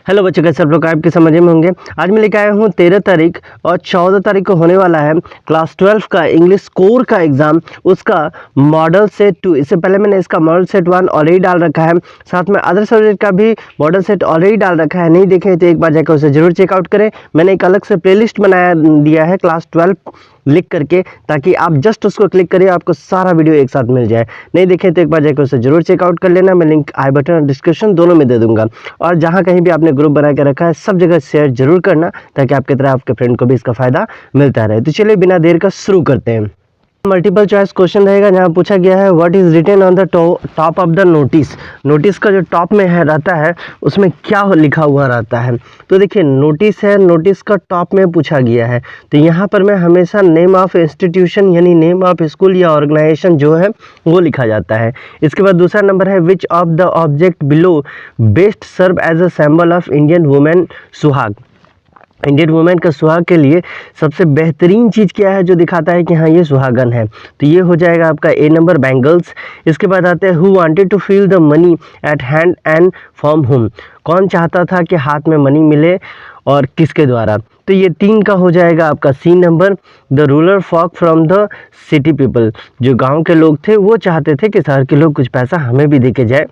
Hello बच्चों, कैसे आप लोग आपके समझ में होंगे। आज मैं लेकर आया हूँ 13 तारीख और 14 तारीख को होने वाला है क्लास 12 का इंग्लिश कोर का एग्जाम, उसका मॉडल सेट 2। इससे पहले मैंने इसका मॉडल सेट 1 ऑलरेडी डाल रखा है, साथ में अदर सब्जेक्ट का भी मॉडल सेट ऑलरेडी डाल रखा है। नहीं देखें तो एक बार जाकर उसे जरूर चेकआउट करें। मैंने एक अलग से प्लेलिस्ट बनाया दिया है क्लास 12 लिख करके, ताकि आप जस्ट उसको क्लिक करिए, आपको सारा वीडियो एक साथ मिल जाए। नहीं देखें तो एक बार जाकर उसे जरूर चेकआउट कर लेना। मैं लिंक आई बटन और डिस्क्रिप्शन दोनों में दे दूंगा। और जहां कहीं भी आपने ग्रुप बना के रखा है सब जगह शेयर जरूर करना, ताकि आपकी तरह आपके फ्रेंड को भी इसका फायदा मिलता रहे। तो चलिए बिना देर का शुरू करते हैं। मल्टीपल चॉइस क्वेश्चन रहेगा, जहां पूछा गया है what is written on the top of the notice. Notice का जो टॉप में है रहता है उसमें क्या लिखा हुआ रहता है। तो देखिए नोटिस है, नोटिस का टॉप में पूछा गया है, तो यहाँ पर मैं हमेशा नेम ऑफ इंस्टीट्यूशन यानी नेम ऑफ स्कूल या ऑर्गेनाइजेशन जो है वो लिखा जाता है। इसके बाद दूसरा नंबर है which of the object below best serve as a symbol of Indian women सुहाग। इंडियन वुमेन का सुहाग के लिए सबसे बेहतरीन चीज़ क्या है जो दिखाता है कि हाँ ये सुहागन है। तो ये हो जाएगा आपका ए नंबर, बैंगल्स। इसके बाद आते हैं who wanted to feel the money at hand and from whom. कौन चाहता था कि हाथ में मनी मिले और किसके द्वारा। तो ये 3 का हो जाएगा आपका C number. The rural folk from the city people. जो गाँव के लोग थे वो चाहते थे कि शहर के लोग कुछ पैसा हमें भी दे के जाए।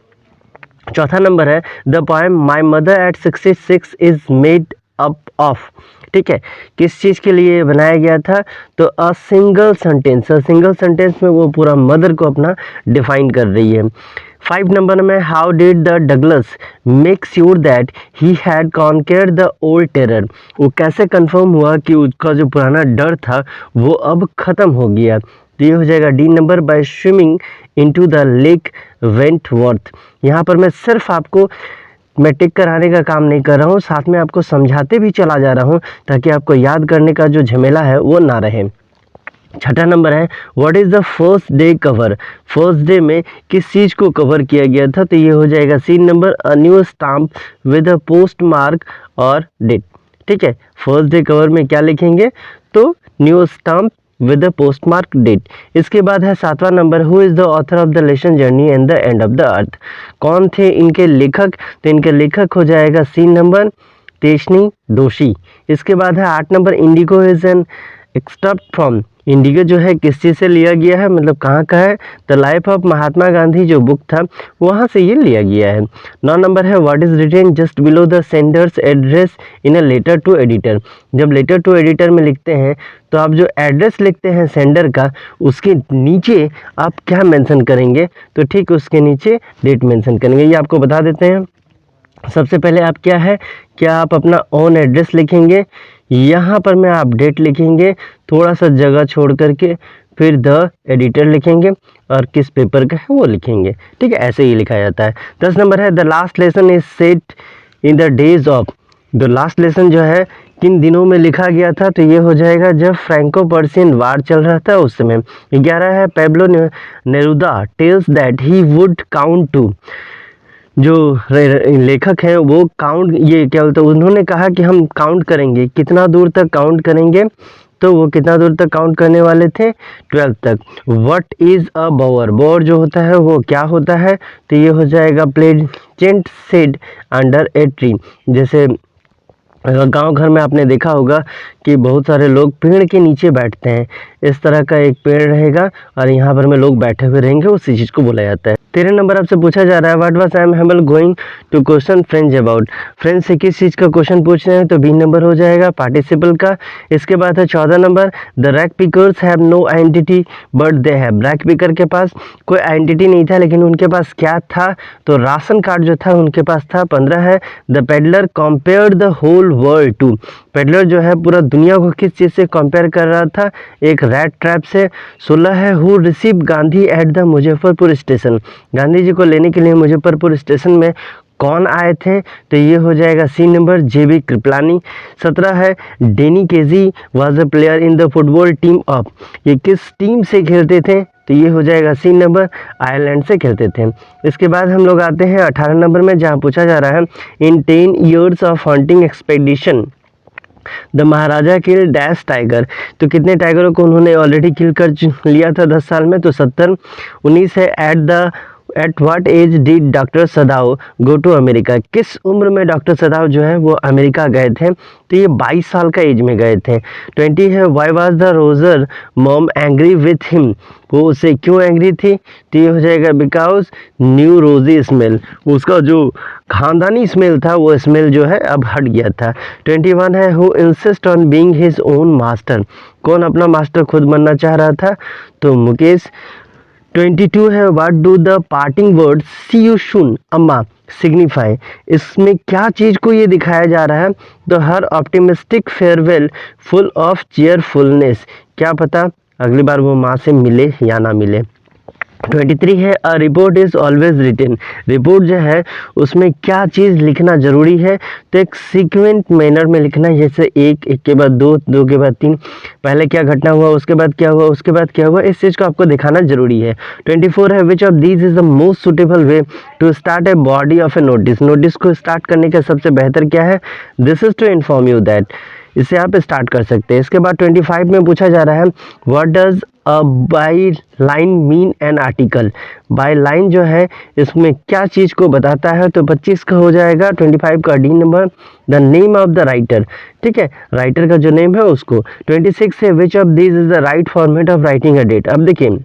चौथा नंबर है the poem my mother eight 66 is made up of. ठीक है, किस चीज़ के लिए बनाया गया था। तो अ सिंगल सेंटेंस में वो पूरा मदर को अपना डिफाइन कर रही है। 5 नंबर में how did the Douglas make sure that he had conquer the old terror. वो कैसे कंफर्म हुआ कि उसका जो पुराना डर था वो अब ख़त्म हो गया। तो ये हो जाएगा D number, by swimming into the lake Wentworth. यहाँ पर मैं सिर्फ आपको मैं टिक कराने का काम नहीं कर रहा हूँ, साथ में आपको समझाते भी चला जा रहा हूँ, ताकि आपको याद करने का जो झमेला है वो ना रहे। छठा नंबर है what is the first day cover. First day में किस चीज़ को कवर किया गया था। तो ये हो जाएगा C number, a new stamp with a post mark और डेट। ठीक है, फर्स्ट डे कवर में क्या लिखेंगे, तो new stamp with the post mark date. इसके बाद है 7वां number, who is the author of the lesson journey and the end of the earth. कौन थे इनके लेखक। तो इनके लेखक हो जाएगा सी नंबर, तेजनी दोषी। इसके बाद है 8 number, Indigo is an extract from. Indigo जो है किस चीज़ से लिया गया है, मतलब कहाँ का है। The life of Mahatma Gandhi जो बुक था वहाँ से ये लिया गया है। 9 नंबर है what is written just below the sender's address in a letter to editor. जब लेटर टू एडिटर में लिखते हैं तो आप जो एड्रेस लिखते हैं सेंडर का, उसके नीचे आप क्या मेंशन करेंगे, तो ठीक उसके नीचे डेट मेंशन करेंगे। ये आपको बता देते हैं। सबसे पहले आप क्या है, क्या आप अपना ओन एड्रेस लिखेंगे, यहाँ पर मैं आप डेट लिखेंगे, थोड़ा सा जगह छोड़ करके, फिर द एडिटर लिखेंगे और किस पेपर का है वो लिखेंगे। ठीक है, ऐसे ही लिखा जाता है। 10 नंबर है the last lesson is set in the days of. The last lesson जो है किन दिनों में लिखा गया था। तो ये हो जाएगा जब फ्रैंको पर्सियन वार चल रहा था उस समय। 11 है Pablo Neruda tells that he would count to. जो लेखक है वो काउंट, ये क्या बोलते हैं, उन्होंने कहा कि हम काउंट करेंगे, कितना दूर तक काउंट करेंगे। तो वो कितना दूर तक काउंट करने वाले थे, 12 तक। What is a bore. Bore जो होता है वो क्या होता है। तो ये हो जाएगा pleasant said under a tree. जैसे गांव घर में आपने देखा होगा कि बहुत सारे लोग पेड़ के नीचे बैठते हैं, इस तरह का एक पेड़ रहेगा और यहाँ पर में लोग बैठे हुए रहेंगे, उसी चीज़ को बोला जाता है। 13 नंबर आपसे पूछा जा रहा है what was Sam Hamel going to question French about. French से किस चीज़ का क्वेश्चन पूछ रहे हैं, तो बी नंबर हो जाएगा पार्टिसिपल का। इसके बाद है 14 number, the rack pickers have no identity but they have. Rack picker के पास कोई आइडेंटिटी नहीं था, लेकिन उनके पास क्या था, तो राशन कार्ड जो था उनके पास था। 15 है the pedlar compared the whole world to. Pedlar जो है पूरा दुनिया को किस चीज़ से कंपेयर कर रहा था, एक रैट ट्रैप से। 16 है who receive Gandhi at the Muzaffarpur station. Gandhi ji को लेने के लिए मुजफ्फरपुर स्टेशन में कौन आए थे, तो ये हो जाएगा सी नंबर, जेबी कृपलानी। 17 है Danny Casey was a player in the football team of. ये किस टीम से खेलते थे, तो ये हो जाएगा सी नंबर, आयरलैंड से खेलते थे। इसके बाद हम लोग आते हैं 18 नंबर में, जहाँ पूछा जा रहा है इन 10 years of hunting expedition the Maharaja kill dash tiger. तो कितने टाइगरों को उन्होंने ऑलरेडी किल कर लिया था 10 साल में, तो 70। 19 है at the at what age did doctor Sadao go to America, किस उम्र में डॉक्टर सदाव जो है वो अमेरिका गए थे, तो ये 22 साल का एज में गए थे। 20 है why was the Roger mom angry with him, वो उससे क्यों एंग्री थी, तो ये हो जाएगा बिकॉज न्यू रोजी स्मेल, उसका जो खानदानी स्मेल था वो स्मेल जो है अब हट गया था। 21 है who insist on being his own master, कौन अपना मास्टर खुद बनना चाह रहा था, तो मुकेश। 22 है what do the parting words see you soon Amma signify, इसमें क्या चीज़ को ये दिखाया जा रहा है, तो her optimistic farewell full of cheerfulness, क्या पता अगली बार वो माँ से मिले या ना मिले। 23 है a report is always written, report जो है उसमें क्या चीज़ लिखना ज़रूरी है, तो एक सीक्वेंट मैनर में लिखना है, जैसे एक के बाद दो, दो के बाद तीन, पहले क्या घटना हुआ उसके बाद क्या हुआ उसके बाद क्या हुआ, इस चीज़ को आपको दिखाना जरूरी है। 24 है which of these is the most suitable way to start a body of a notice, notice को स्टार्ट करने का सबसे बेहतर क्या है, this is to inform you that, इसे आप स्टार्ट कर सकते हैं। इसके बाद 25 में पूछा जा रहा है what does a by line mean an article, by line जो है इसमें क्या चीज़ को बताता है, तो 25 का हो जाएगा 25 का D number the name of the writer, ठीक है, राइटर का जो नेम है उसको। 26 है which of this is the right format of writing a date, अब देखिए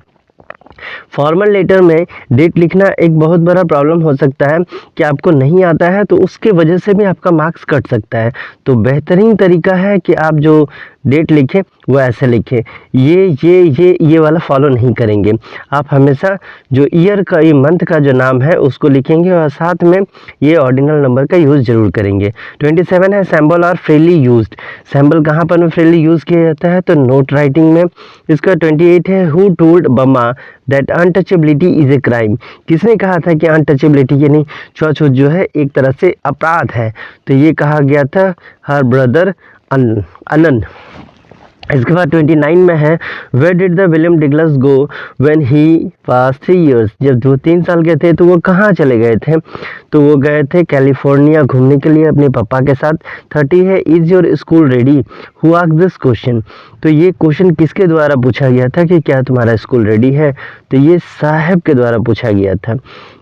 फॉर्मल लेटर में डेट लिखना एक बहुत बड़ा प्रॉब्लम हो सकता है कि आपको नहीं आता है, तो उसके वजह से भी आपका मार्क्स कट सकता है, तो बेहतरीन तरीका है कि आप जो डेट लिखें वो ऐसे लिखें, ये वाला फॉलो नहीं करेंगे, आप हमेशा जो ईयर का, ये मंथ का जो नाम है उसको लिखेंगे और साथ में ये ऑर्डिनल नंबर का यूज़ जरूर करेंगे। 27 है symbol are freely used, symbol कहाँ पर में फ्रीली यूज़ किया जाता है, तो नोट राइटिंग में। इसका 28 है who told Bama that untouchability is a crime, किसने कहा था कि अनटचेबिलिटी यानी छूआछूत जो है एक तरह से अपराध है, तो ये कहा गया था हर ब्रदर अनन। इसके बाद 29 में है where did the William Douglas go when he was 3 years, जब वो 3 साल के थे तो वो कहाँ चले गए थे, तो वो गए थे कैलिफोर्निया घूमने के लिए अपने पापा के साथ। 30 है is your school ready, who asked this question, तो ये क्वेश्चन किसके द्वारा पूछा गया था कि क्या तुम्हारा स्कूल रेडी है, तो ये साहब के द्वारा पूछा गया था।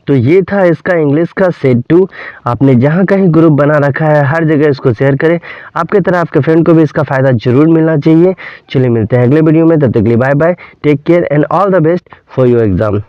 तो ये था इसका इंग्लिश का सेट 2, आपने जहाँ कहीं ग्रुप बना रखा है हर जगह इसको शेयर करें, आपके तरह आपके फ्रेंड को भी इसका फ़ायदा जरूर मिलना चाहिए। चलिए मिलते हैं अगले वीडियो में, तब तक के लिए bye bye, take care and all the best for your exam.